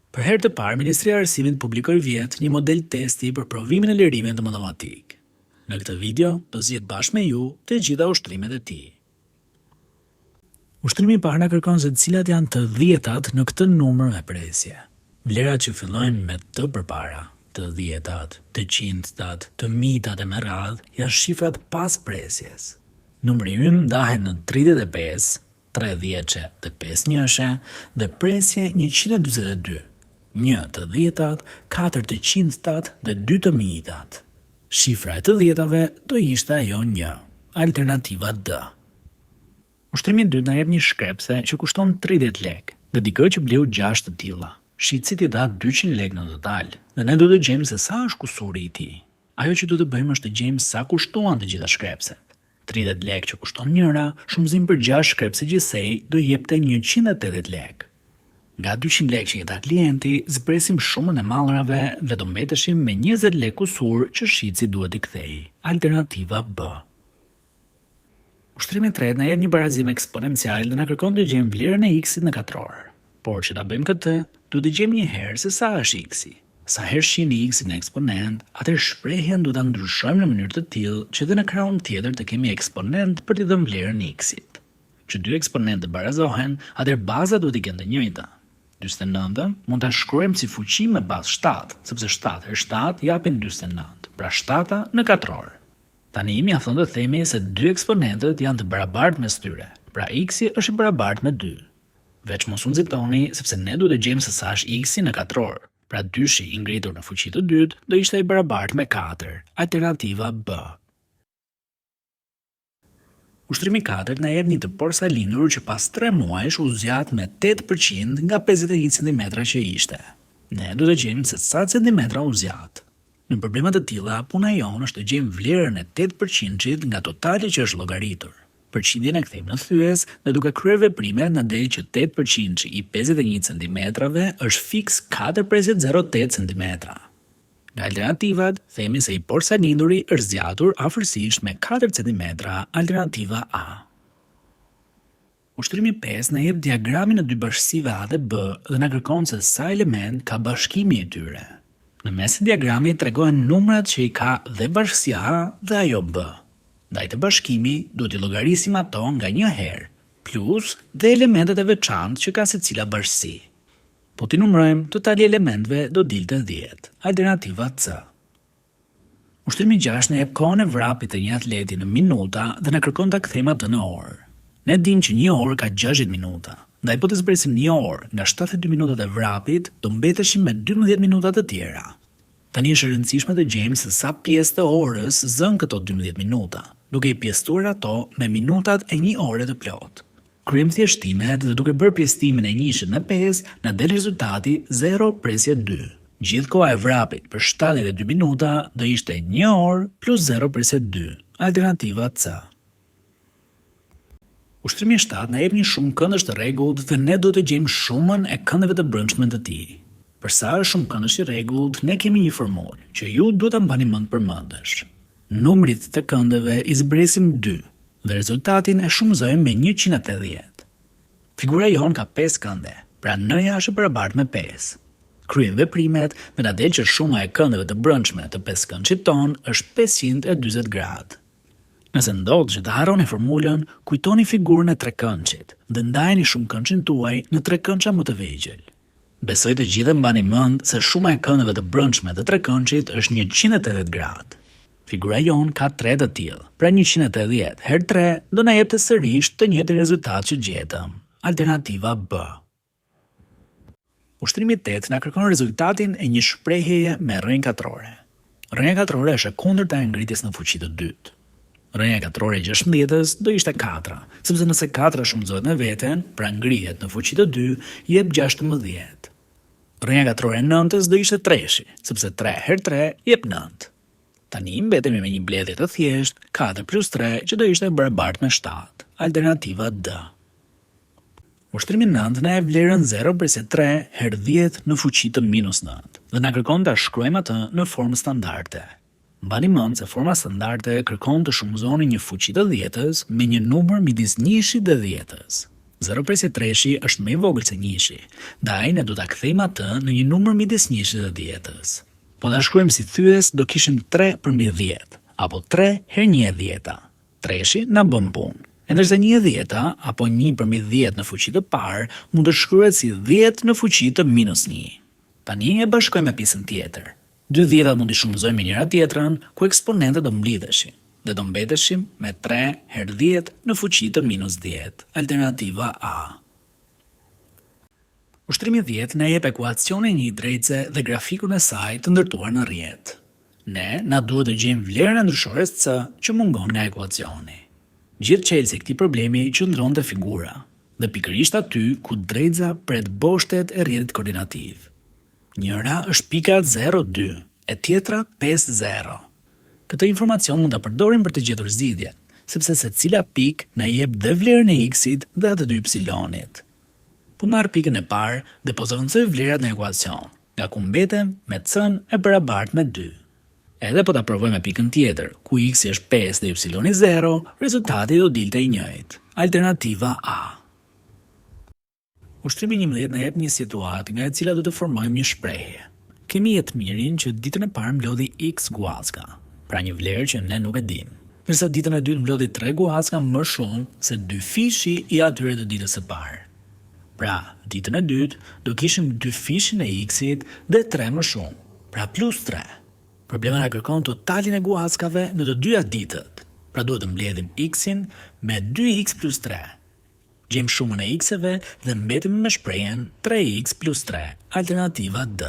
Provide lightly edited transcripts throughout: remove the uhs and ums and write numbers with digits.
Për herë të parë, Ministria e Arsimit publikoi vjet një model testi për provimin e lirimit të matematik. Në këtë video do zgjedh bashkë me ju të gjitha ushtrimet e tij. Ushtrimi i parë na kërkon se cilat janë të 10-tat në këtë numër me presje. Vlerat që fillojnë me të përpara, të 10-tat, të 100-tat, të 1000-tat e me radhë, janë shifrat pas presjes. Numri ynë ndahet në 35, 3 dhjeçe dhe 5 njëshe dhe presje 142. 1 të 10-tat, 4 të 100-tat dhe 2 të 1000-tat. Shifra e të 10-tave do ishte ajo 1, alternativa D. Ushtrimi i dytë na jep një shkrepse që kushton 30 lekë dhe dikë që bleu 6 të tilla. Shitësit i dha 200 lekë në total dhe ne do të gjejmë se sa është kusuri i tij. Ajo që do të bëjmë është të gjejmë sa kushtuan të gjitha shkrepset. 30 lekë që kushton njëra, shumëzim për 6 shkrepse gjithsej do jepte 180 lekë. Nga 200 lekë që jeta klienti, zpresim shumën e mallrave dhe do mbeteshim me 20 lekë kusur që shitësi duhet i kthejë. Alternativa B. Ushtrimi i tretë na jep një barazim eksponencial dhe na kërkon të gjejmë vlerën e x-it në katror. Por që ta bëjmë këtë, duhet të gjejmë një herë se sa është x-i. Sa herë shihni x-in në eksponent, atëherë shprehjen duhet ta ndryshojmë në mënyrë të tillë që edhe në krahun tjetër të kemi eksponent për t'i dhënë vlerën e x-it. Që dy eksponentë barazohen, atëherë baza duhet i kenë të njëjta. 49 mund ta shkruajmë si fuqi me bazë 7, sepse 7 herë 7 japin 49, pra 7 në katror. Tani mjafton të themi se dy eksponentët janë të barabartë mes tyre, pra x-i është i barabartë me 2. Veç mos u nxitoni, sepse ne duhet të gjejmë se sa është x-i në katror. Pra dyshi i ngritur në fuqi të dytë do ishte i barabartë me 4, alternativa B. Ushtrimi 4 na jep një të porsalinur që pas 3 muajsh u zgjat me 8% nga 51 cm që ishte. Ne do të gjejmë se sa centimetra u zgjat. Në probleme të tilla, puna jonë është të gjejmë vlerën e 8% nga totali që është llogaritur. Përqindjen e kthejmë në thyes dhe duke kryer veprimet na del që 8% i 51 cm është fiks 4,08 cm. Nga alternativat, themi se i porsalinduri është zgjatur afërsisht me 4 cm, alternativa A. Ushtrimi 5 na jep diagramin e dy bashkësive A dhe B dhe na kërkon se sa element ka bashkimi i tyre. Në mes të diagramit tregohen numrat që i ka dhe bashkësia A dhe ajo B. Ndaj të bashkimi, duhet i llogarisim ato nga një herë, plus dhe elementet e veçantë që ka secila bashkësi. Po t'i numërojmë, totali elementëve do dilte 10, alternativa C. Ushtrimi 6 na jep kohën e vrapit të një atleti në minuta dhe na kërkon ta kthejmë atë në orë. Ne dimë që një orë ka 60 minuta, ndaj po të zbresim një orë nga 72 minutat e vrapit, do mbeteshim me 12 minuta të tjera. Tani është e rëndësishme të gjejmë se sa pjesë të orës zën këto 12 minuta, duke i pjesëtuar ato me minutat e një ore të plotë. Kryejmë thjeshtimet dhe duke bërë pjesëtimin e 1 në 5, na del rezultati 0,2. Gjithë koha e vrapit për 72 minuta do ishte 1 orë plus 0,2, alternativa C. Ushtrimi 7 na jep një shumë këndësh të rregullt dhe ne do të gjejmë shumën e këndëve të brendshme të tij. Për sa është shumë këndësh i rregullt, ne kemi një formulë që ju duhet ta mbani mend përmendesh. Numrit të këndëve i zbresim 2 dhe rezultatin e shumëzojmë me 180. Figura jon ka 5 kënde, pra n-ja është e barabartë me 5. Kryejmë veprimet me na del që shuma e këndëve të brendshme të 5-këndshit ton është 540 gradë. Nëse ndodh që të harroni formulën, kujtoni figurën e 3-këndshit dhe ndajeni shumëkëndshin tuaj në 3 këndsha më të vegjël. Besoj të gjithë mbani mend se shuma e këndëve të brendshme të 3-këndshit është 180 gradë. Figura jon ka 3 të tillë, pra 180 herë 3 do na jepte sërish të njëjtin rezultat që gjetëm, alternativa B. Ushtrimi 8 na kërkon rezultatin e një shprehjeje me rrënjë katrore. Rrënja katrore është e kundërta e ngritjes në fuqi të dytë. Rrënja katrore e 16-s do ishte 4, sepse nëse 4 shumëzohet me veten, pra ngrihet në fuqi të 2, jep 16. Rrënja katrore e 9-s do ishte 3, sepse 3 herë 3 jep 9. Tani mbetemi me një mbledhje të thjeshtë, 4 plus 3, që do ishte barabartë me 7, alternativa D. Ushtrimi 9 na jep vlerën 0,3 herë 10 në fuqi të -9 dhe na kërkon ta shkruajmë atë në formë standarde. Mbani mend se forma standarde kërkon të shumëzoni një fuqi të 10-s me një numër midis 1-shit dhe 10-s. 0/3 është më i vogël se 1, ndaj ne do ta kthejmë atë në një numër midis 1 dhe 10-s. Po ta shkruajmë si thyes, do kishim 3/10, apo 3 herë 1/10. 3 na bën punë. E ndërsa 1/10 apo 1/10 në fuqi të parë mund të shkruhet si 10 në fuqi të -1. Tani e bashkojmë me pjesën tjetër. 2 dhjetat mund të shumëzojmë me njëra tjetrën, ku eksponentët do mblidheshin dhe do mbeteshim me 3 herë 10 në fuqi të -10. Alternativa A. Ushtrimi 10 na jep ekuacionin e një drejtëse dhe grafikun e saj të ndërtuar në rrjet. Ne na duhet të gjejmë vlerën e ndryshores C që mungon nga ekuacioni. Gjithë çelësi i këtij problemi qëndron te figura, dhe pikërisht aty ku drejtësa pret boshtet e rrjetit koordinativ. Njëra është pika 0,2, e tjetra 5,0. Këtë informacion mund ta përdorim për të gjetur zgjidhjen, sepse secila pikë na jep dhe vlerën e x-it dhe atë të y-it. Po marr pikën e parë dhe po zëvendësoj vlerat në ekuacion, nga ku mbetem me c-n e barabartë me 2. Edhe po ta provoj me pikën tjetër, ku x është 5 dhe y 0, rezultati do dilte i njëjtë. Alternativa A. Ushtrimi 11 na jep një situatë nga e cila do të formojmë një shprehje. Kemi jetë mirin që ditën e parë mblodhi x guaska, pra një vlerë që ne nuk e dim. Ndërsa ditën e dytë mblodhi 3 guaska më shumë se 2 fishi i atyre të ditës së parë. Pra, ditën e dytë do kishim 2 fishin e x-it dhe 3 më shumë, pra plus 3. Problemi na kërkon totalin e guaskave në të dyja ditët, pra duhet të mbledhim x-in me 2x plus 3. Gjejmë shumën e x-eve dhe mbetemi me shprehjen 3x plus 3, alternativa D.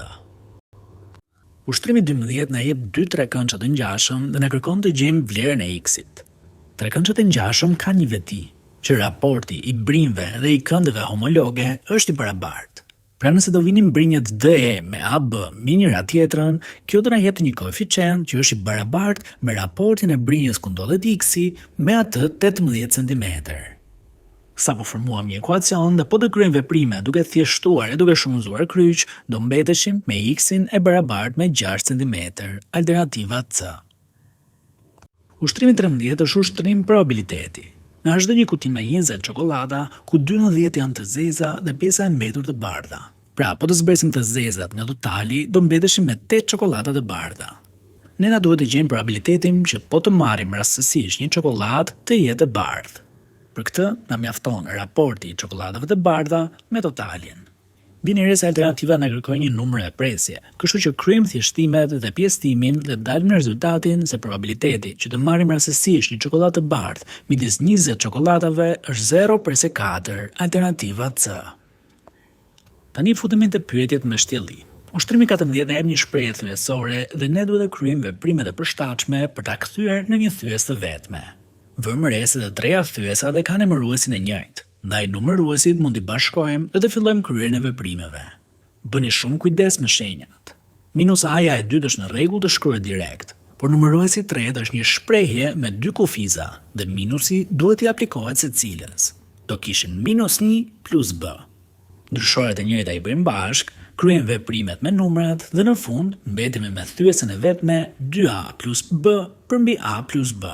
Ushtrimi 12 na jep 2 trekëndshë të ngjashëm dhe na kërkon të gjejmë vlerën e x-it. Trekëndshët e ngjashëm kanë një veti, që raporti i brinjve dhe i këndëve homologe është i barabartë. Pra nëse do vinin brinjët DE me AB me njëra tjetrën, kjo do na jep një koeficient që është i barabartë me raportin e brinjës ku ndodhet x-i me atë 18 cm. Sa po formuam një ekuacion dhe po të kryejmë veprime duke thjeshtuar e duke shumëzuar kryq, do mbeteshim me x-in e barabartë me 6 cm. Alternativa C. Ushtrimi 13 është ushtrim probabiliteti. Në çdo një kuti me 20 çokolada, ku 12 janë të zeza dhe pjesa e mbetur të bardha. Pra, po të zbresim të zezat nga totali, do mbeteshim me 8 çokolada të bardha. Ne na duhet të gjejmë probabilitetin që po të marrim rastësisht një çokoladë të jetë e bardhë. Për këtë, na mjafton raporti i çokoladave të bardha me totalin. Binërisht alternativa na kërkon një numër e presje, kështu që kryejmë thjeshtimet dhe pjesëtimin dhe dalim në rezultatin se probabiliteti që të marrim rastësisht një çokoladë të bardhë midis 20 çokoladave është 0/4, alternativa C. Tani futemi te pyetjet me shtjelli. Ushtrimi 14 na jep një shprehje thyesore dhe ne duhet të kryejmë veprimet e përshtatshme për ta kthyer në një thyes të vetme. Vëmë re se të treja thyesat e kanë emëruesin e njëjtë. Ndaj numëruesit mund t'i bashkojmë dhe të fillojmë kryerjen e veprimeve. Bëni shumë kujdes me shenjat. Minus a-ja e dytë është në rregull të shkruhet direkt, por numëruesi i tretë është një shprehje me 2 kufiza dhe minusi duhet t'i aplikohet secilës. Do kishim -1 plus b. Ndryshoret e njëjta i bëjmë bashk, kryejmë veprimet me numrat dhe në fund mbetemi me thyesën e vetme 2a plus b përmbi a plus b.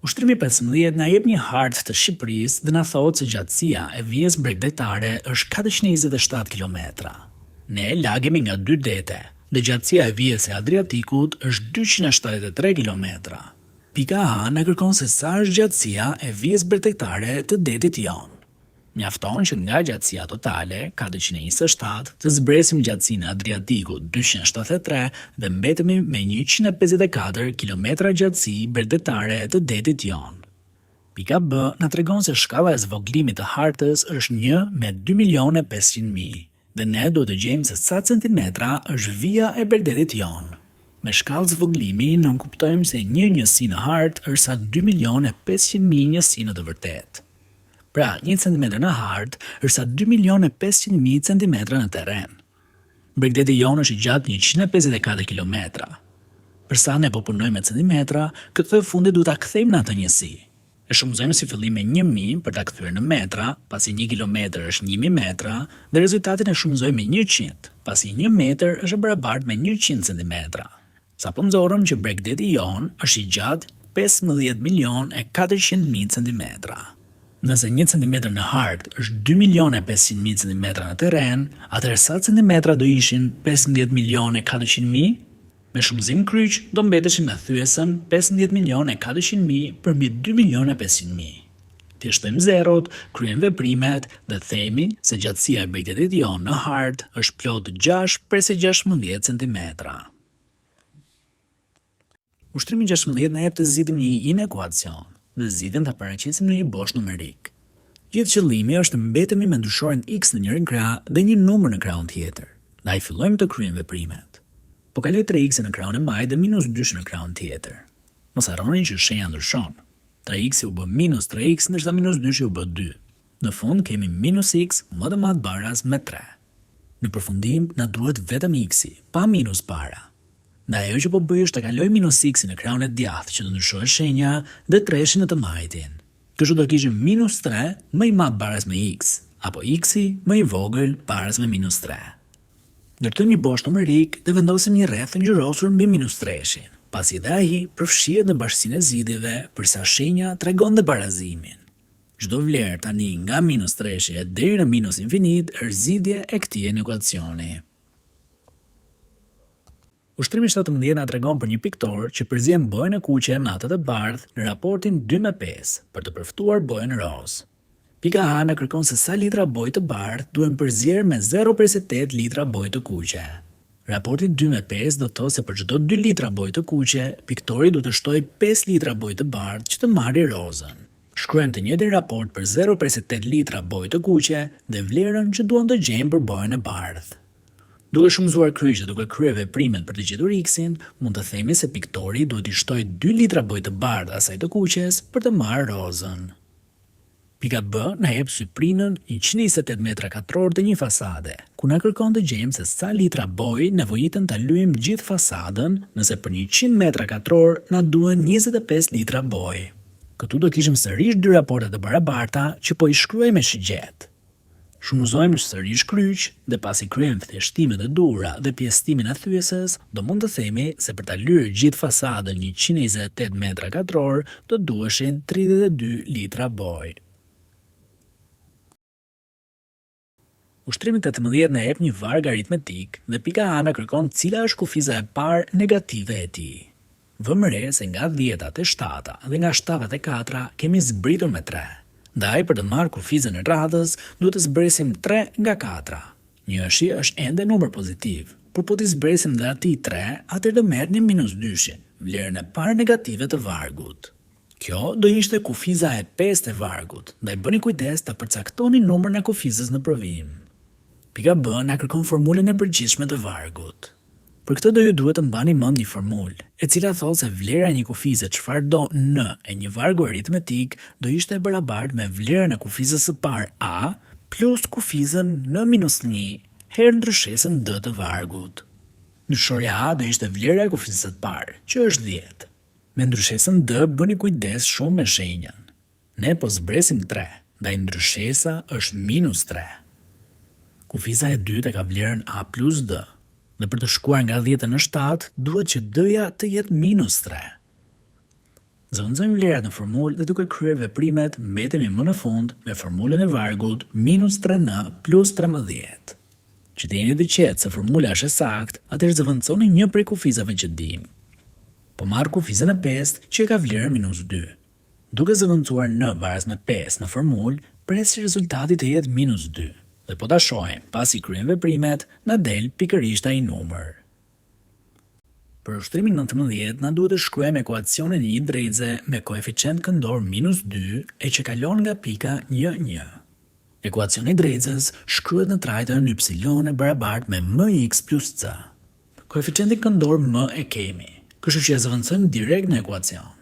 Ushtrimi 15 na jep një hartë të Shqipërisë dhe na thotë se gjatësia e vijës bregdetare është 427 km. Ne lagemi nga 2 dete dhe gjatësia e vijës së Adriatikut është 273 km. Pika A na kërkon se sa është gjatësia e vijës bregdetare të detit jon. Mjafton që nga gjatësia totale, 427, të zbresim gjatësinë e Adriatikut 273 dhe mbetemi me 154 km gjatësi bregdetare të detit jon. Pika B na tregon se shkalla e zvoglimit të hartës është 1 me 2.500.000 dhe ne duhet të gjejmë se sa centimetra është vija e bregdetit jon. Me shkallë zvoglimi nënkuptojmë se një njësi në hartë është sa 2.500.000 njësi në të vërtetë. Pra, 1 cm në hartë është sa 2.500.000 cm në terren. Bregdeti jon është i gjatë 154 km. Përsa ne po punojmë me centimetra, këtë fundi duhet ta kthejmë në atë njësi. E shumëzojmë si fillim me 1000 për ta kthyer në metra, pasi 1 kilometër është 1000 metra, dhe rezultatin e shumëzojmë me 100, pasi 1 metër është barabartë me 100 cm. Sa po nxorëm që bregdeti jon është i gjatë 15.400.000 cm. Nëse 1 cm në hartë është 2.500.000 cm në terren, atëherë sa centimetra do ishin 15.400.000? Me shumëzim kryq do mbeteshin me thyesën 15.400.000 përmbi 2.500.000. Të shtojmë zerot, kryejmë veprimet dhe themi se gjatësia e bëjtetit jonë në hartë është plot 6/16 cm. Ushtrimi 16 na jep të zgjidhim një inekuacion dhe zgjidhjen ta paraqesim në një bosh numerik. Gjithë qëllimi është të mbetemi me ndryshoren x në njërin krah dhe një numër në krahun tjetër. Ndaj fillojmë të kryejmë veprimet. Po kaloj 3x në krahun e majt dhe -2 në krahun tjetër. Mos harroni që shenja ndryshon. 3x u bë -3x ndërsa -2 u bë 2. Në fund kemi -x më të madh baraz me 3. Në përfundim na duhet vetëm x-i, pa minus para. Ndaj ajo që po bëj është të kaloj -x në krahun e djathtë që të ndryshojë shenja dhe 3-shin në të majtin. Kështu do kishim -3 më i madh baraz me x, apo x-i më i vogël baraz me -3. Ndërtojmë një bosh numerik dhe vendosim një rreth ngjyrosur mbi -3-shin. Pasi dhe ai përfshihet në bashkësinë e zgjidhjeve përsa shenja tregon dhe barazimin. Çdo vlerë tani nga -3 deri në -infinit është zgjidhje e këtij ekuacioni. Ushtrimi 17 na tregon për një piktor që përzien bojën e kuqe me atë të bardhë në raportin 2:5 për të përftuar bojën roz. Pika A na kërkon se sa litra bojë të bardhë duhen përzier me 0,8 litra bojë të kuqe. Raporti 2:5 do të thotë se për çdo 2 litra bojë të kuqe, piktori do të shtojë 5 litra bojë të bardhë që të marrë rozën. Shkruajmë të njëjtin raport për 0,8 litra bojë të kuqe dhe vlerën që duam të gjejmë për bojën e bardhë. Duke shumëzuar kryqe duke kryer veprimet për të gjetur x-in, mund të themi se piktori duhet i shtojë 2 litra bojë të bardhë asaj të kuqes për të marrë rozën. Pika B na jep syprinën 128 metra katror të një fasade, ku na kërkon të gjejmë se sa litra bojë nevojiten ta lyejmë gjithë fasadën, nëse për 100 metra katror na duhen 25 litra bojë. Këtu do kishim sërish dy raporte të barabarta që po i shkruaj me shigjet. Shumëzojmë sërish kryq dhe pasi kryejmë thjeshtimet e duhura dhe pjesëtimin e thyesës, do mund të themi se për ta lyer gjithë fasadën 128 metra katror do duheshin 32 litra bojë. Ushtrimi 18 na jep një varg aritmetik dhe pika A na kërkon cila është kufiza e parë negative e tij. Vëmë re se nga 10-at e 7-ta dhe nga 7-at e 4-ta kemi zbritur me 3. Ndaj për të marrë kufizën e radhës duhet të zbresim 3 nga 4. Njëshi është ende numër pozitiv, por po t'i zbresim dhe ati 3, atëherë do merrnim -2, vlerën e parë negative të vargut. Kjo do ishte kufiza e 5 e vargut, ndaj bëni kujdes ta përcaktoni numrin e kufizës në provim. Pika B na kërkon formulën e përgjithshme të vargut. Për këtë do ju duhet të mbani mend një formulë, e cila thotë se vlera e një kufize çfarë do n e një vargu aritmetik do ishte e barabartë me vlerën e kufizës së parë A plus kufizën n-1 herë ndryshesën d të vargut. Ndryshorja A do ishte vlera e kufizës së parë, që është 10. Me ndryshesën d bëni kujdes shumë me shenjën. Ne po zbresim 3, ndaj ndryshesa është -3. Kufiza e dytë e ka vlerën A plus d. Dhe për të shkuar nga 10 në 7, duhet që d-ja të jetë -3. Zëvendësojmë vlerat në formulë dhe duke kryer veprimet, mbetemi më në fund me formulën e vargut -3n plus 13. Që të jeni të qetë se formula është e saktë, atëherë zëvendësoni një prej kufizave që dim. Po marr kufizën e 5 që e ka vlerën -2. Duke zëvendësuar n baraz me 5 në formulë, pres që rezultati të jetë -2. Dhe po ta shohim, pasi kryejmë veprimet, na del pikërisht ai numër. Për ushtrimin 19 na duhet të shkruajmë ekuacionin e një drejtëse me koeficient këndor -2 e që kalon nga pika 1,1. Ekuacioni i drejtëses shkruhet në trajtën y e barabartë me mx plus c. Koeficientin këndor m e kemi, kështu që e zëvendësojmë direkt në ekuacion.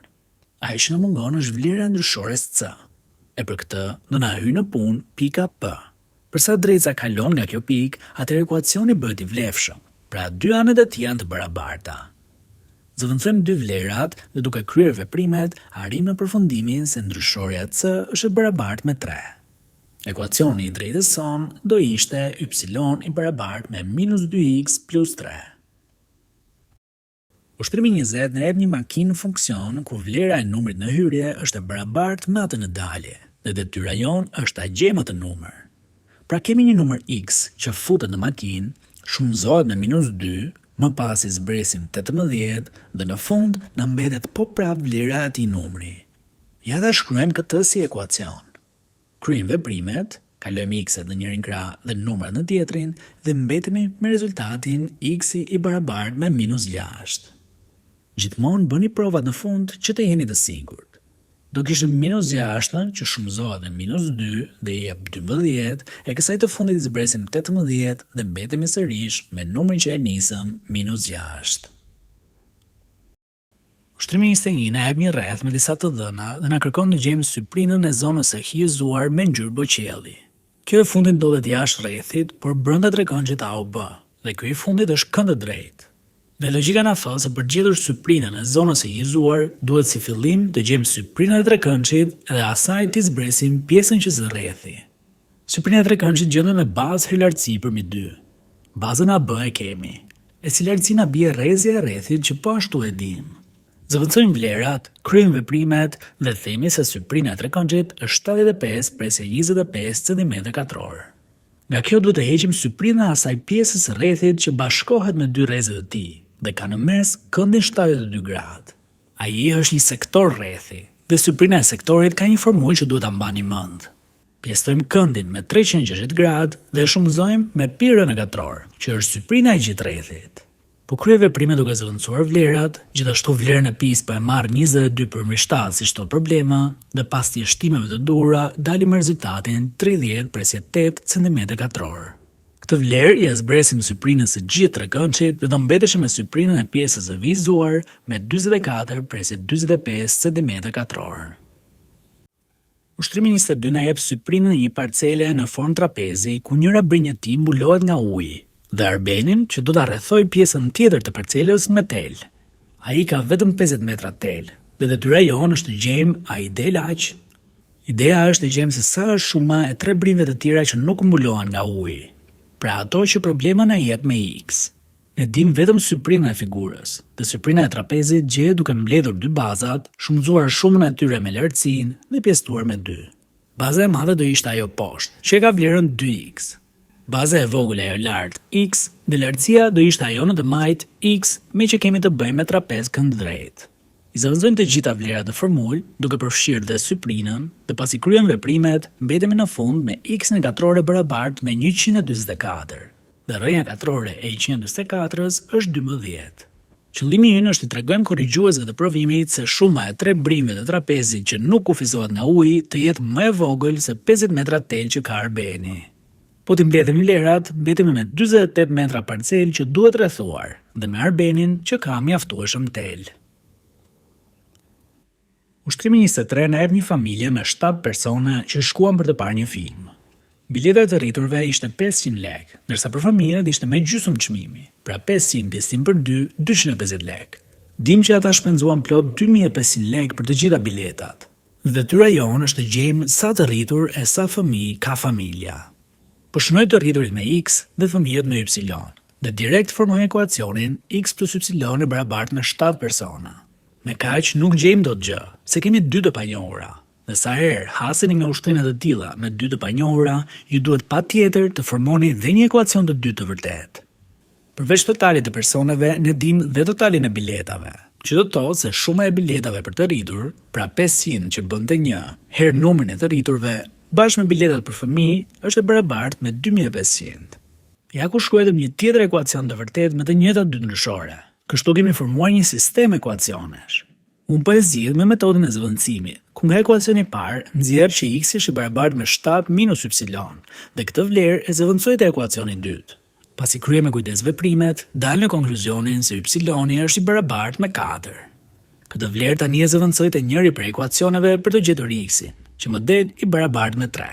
Ai që na mungon është vlera e ndryshores c. E për këtë do na hyjë në punë pika p. Përsa drejtësa kalon nga kjo pikë, atëherë ekuacioni bëhet i vlefshëm, pra dy anët e tij janë të barabarta. Zëvendësojmë dy vlerat dhe duke kryer veprimet, arrim në përfundimin se ndryshorja c është e barabartë me 3. Ekuacioni i drejtës son do ishte y i barabartë me -2x plus 3. Ushtrimi 20 na jep një makinë në funksion ku vlera e numrit në hyrje është e barabartë me atë në dalje. dhe detyra jonë është ta gjejmë atë numër. Pra kemi një numër x që futet në makinë, shumëzohet me -2, më pas i zbresim 18 dhe në fund na mbetet po prap vlera e atij numri. Ja ta shkruajmë këtë si ekuacion. Kryejmë veprimet, kalojmë x-et në njërin krah dhe numrat në tjetrin dhe mbetemi me rezultatin x i barabartë me -6. Gjithmonë bëni provat në fund që të jeni të sigurt. Do kishim -6 që shumëzohet me -2 dhe i jep 12, e kësaj të fundit i zbresim 18 dhe mbetemi sërish me numrin që e nisëm -6. Ushtrimi 21 na jep një rreth me disa të dhëna dhe na kërkon të gjejmë syprinën e zonës së hijezuar me ngjyrë boqelli. Kjo e fundit ndodhet jashtë rrethit, por brenda tregon që A o B, dhe ky i fundit është kënd drejt. Dhe logjika na thon se për gjetur syprinën e zonës së hijezuar, duhet si fillim të gjejmë syprinën e trekëndshit dhe asaj t'i zbresim pjesën që zë rrethi. Syprina e trekëndshit gjendet me bazë herë lartësi përmi 2. Bazën AB e kemi, e si lartësi na bie rrezja e rrethit që po ashtu e dim. Zëvendësojmë vlerat, kryejmë veprimet dhe themi se syprina e trekëndshit është 75 presje 25 cm2. Nga kjo duhet të heqim syprinë e asaj pjesës së rrethit që bashkohet me dy rrezet e tij dhe ka në mes këndin 72 gradë. Ai është një sektor rrethi dhe syprina e sektorit ka një formulë që duhet ta mbani mend. Pjestojmë këndin me 360 gradë dhe shumëzojmë me pi-r negator, që është syprina e gjithë rrethit. Po kryej veprime duke zëvendësuar vlerat, gjithashtu vlerën e pi-s po e marr 22/7 si çdo problema, dhe pas thjeshtimeve të duhura dalim me rezultatin 30 presje 8 cm2. Këtë vlerë ja zbresim syprinës së gjithë trekëndshit dhe do mbeteshim me syprinën e pjesës së vizuar me 44 presje 45 cm2. Ushtrimi 22 na jep syprinën e një parcele në formë trapezi ku njëra brinjë e tij mbulohet nga uji dhe arbenin që do ta rrethoj pjesën tjetër të parcelës me tel. Ai ka vetëm 50 metra tel dhe detyra jonë është të gjejmë ai del aq. Ideja është të gjejmë se sa është shuma e 3 brinjve të tjera që nuk mbulohen nga uji. Pra ato që problema na jep me x. Ne dim vetëm syprinën e figurës, dhe syprina e trapezit gjehet duke mbledhur dy bazat, shumëzuar shumën e tyre me lartësinë dhe pjesëtuar me 2. Baza e madhe do ishte ajo poshtë, që ka vlerën 2x. Baza e vogël ajo lart x dhe lartësia do ishte ajo në të majt x, me që kemi të bëjmë me trapez kënd drejt. I zëvendësojmë të gjitha vlerat në formulë, duke përfshirë dhe syprinën, dhe pasi kryejmë veprimet, mbetemi në fund me x negatrore barabartë me 144. Dhe rrënja katrore e 144-s është 12. Qëllimi ynë është të tregojmë korrigjuesve të provimit se shuma e 3 brinjve të trapezit që nuk kufizohet nga uji të jetë më e vogël se 50 metra tel që ka arbeni. Po t'i mbledhim vlerat, mbetemi me 48 metra parcel që duhet rrethuar dhe me arbenin që ka mjaftueshëm tel. Ushtrimi 23 na jep një familje me 7 persona që shkuan për të parë një film. Bileta e të rriturve ishte 500 lekë, ndërsa për familjet ishte me gjysmë çmimi, pra 500 pjesëtim për 2, 250 lekë. Dim që ata shpenzuan plot 2500 lekë për të gjitha biletat. Dhe detyra jonë është të gjejmë sa të rritur e sa fëmijë ka familja. Po shënoj të rriturit me x dhe fëmijët me y, dhe direkt formoj ekuacionin x plus y e barabartë me 7 persona. Me kaq nuk gjejmë dot gjë, se kemi 2 të panjohura. Dhe sa herë haseni nga ushtrimet të tilla me 2 të panjohura, ju duhet patjetër të formoni dhe një ekuacion të dytë të vërtetë. Përveç totalit të personave, ne dim dhe totalin e biletave, që do të thotë se shuma e biletave për të rritur, pra 500 që bënte 1 herë numrin e të rriturve, bashkë me biletat për fëmijë, është e barabartë me 2500. Ja ku shkruajmë një tjetër ekuacion të vërtetë me të njëjtat dy ndryshore. Kështu kemi formuar një sistem ekuacionesh. Unë po e zgjidh me metodën e zëvendësimit, ku nga ekuacioni i parë nxjerr që x është i barabartë me 7 minus y, dhe këtë vlerë e zëvendësoj te ekuacioni i dytë. Pasi kryej me kujdes veprimet, dal në konkluzionin se y është i barabartë me 4. Këtë vlerë tani e zëvendësoj te njëri prej ekuacioneve për të gjetur x-in, që më del i barabartë me 3.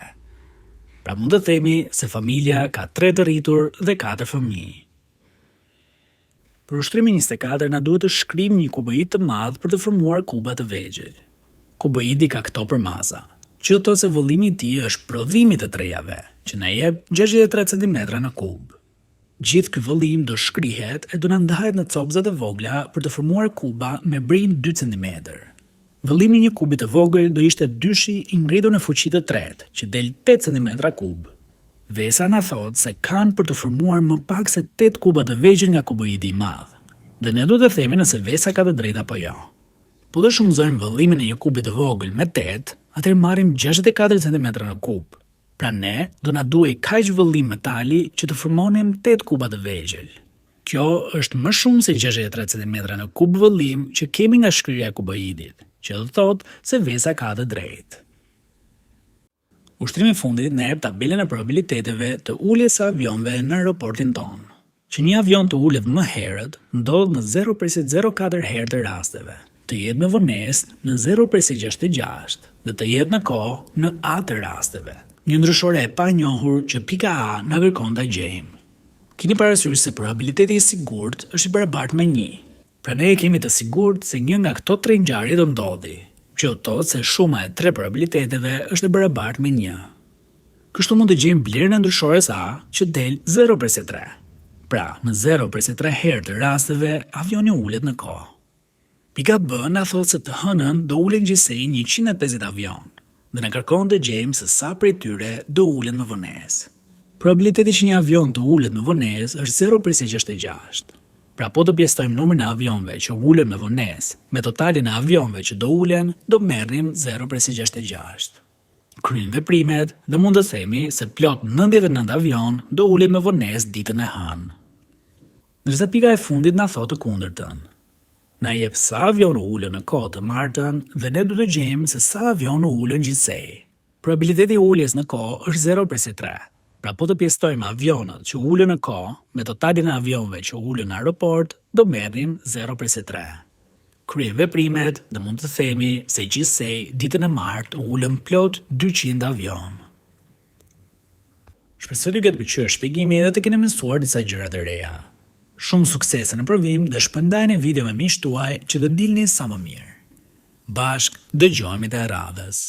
Pra mund të themi se familja ka 3 të rritur dhe 4 fëmijë. Për ushtrimin 24 na duhet të shkrijmë një kuboid të madh për të formuar kuba të vegjël. Kuboidi ka këto përmaza, që do të thotë se vëllimi i tij është prodhimi të trejave, që na jep 63 cm në kub. Gjithë ky vëllim do shkrihet e do na ndahet në copëzat e vogla për të formuar kuba me brinjë 2 cm. Vëllimi i një kubi të vogël do ishte dyshi i ngritur në fuqi të tretë, që del 8 cm kub. Vesa na thot se kanë për të formuar më pak se 8 kuba të vegjël nga kuboidi i madh. Dhe ne duhet të themi nëse vesa ka të drejtë apo jo. Po të shumëzojmë vëllimin e një kubi të vogël me 8, atëherë marrim 64 cm në kub. Pra ne do na duhej kaq vëllim metali që të formonim 8 kuba të vegjël. Kjo është më shumë se 63 cm në kub vëllim që kemi nga shkrirja e kuboidit, që do thotë se vesa ka të drejtë. Ushtrimi i fundit na jep tabelën e probabiliteteve të uljes së avionëve në aeroportin tonë. Që një avion të ulet më herët ndodh në 0,04 herë të rasteve, të jetë me vonesë në 0,66 dhe të jetë në kohë në A të rasteve. Një ndryshore e panjohur që pika A na kërkon ta gjejmë. Keni parasysh se probabiliteti i sigurt është i barabartë me 1. Pra ne kemi të sigurt se një nga këto 3 ngjarje do ndodhi, që do thotë se shuma e 3 probabiliteteve është e barabartë me 1. Kështu mund të gjejmë vlerën e ndryshores A që del 0,3. Pra, në 0,3 herë të rasteve, avioni ulet në kohë. Pika B na thotë se të hënën do ulet gjithsej 150 avion, dhe na kërkon të gjejmë se sa prej tyre do ulet me vonesë. Probabiliteti që një avion të ulet me vonesë është 0,66. Pra po të pjestojmë numrin e avionëve që ulen me vonesë me totalin e avionëve që do ulen, do merrim 0,66. Kryejmë veprimet dhe mund të themi se plot 99 avion do ulet me vonesë ditën e hënë. Ndërsa pika e fundit na thotë të kundërtën. Na jep sa avion ulen në kohë të martën dhe ne duhet të gjejmë se sa avion ulen gjithsej. Probabiliteti i uljes në kohë është 0,3. Pra po të pjestojmë avionët që ulen në kohë me totalin e avionëve që ulen në aeroport, do merrim 0,3. Kryejmë veprimet dhe mund të themi se gjithsej ditën e martë ulën plot 200 avion. Shpresoj të ketë pëlqyer shpjegimi dhe të keni mësuar disa gjëra të reja. Shumë suksese në provim dhe shpërndajeni video me miqtë tuaj që të dilni sa më mirë. Bashk dëgjohemi te radhës.